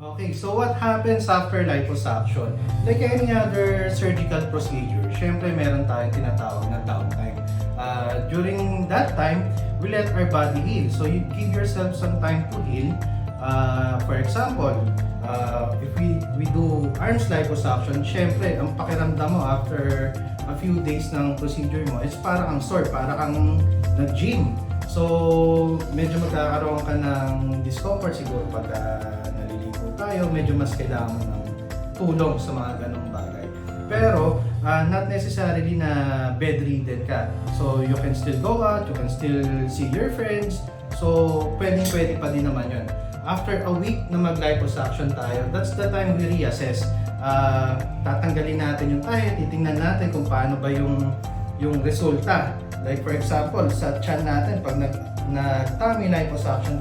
Okay, so what happens after liposuction? Like any other surgical procedure, syempre meron tayong tinatawag na downtime. During that time, we let our body heal. So you give yourself some time to heal. For example, if we do arms liposuction, syempre ang pakiramdam mo after a few days ng procedure mo is parang ang sore, parang kang nag-gym. So medyo magkakaroon ka ng discomfort siguro pag naliligo tayo, medyo mas kailangan mo ng tulong sa mga ganong bagay. Pero not necessarily na bedridden ka. So you can still go out, you can still see your friends. So pwede pa din naman yun. After a week na mag-liposuction tayo, that's the time we reassess. Tatanggalin natin yung tayo, titingnan natin kung paano ba yung resulta. Like for example, sa tiyan natin, pag nag-tummy liposuction tayo,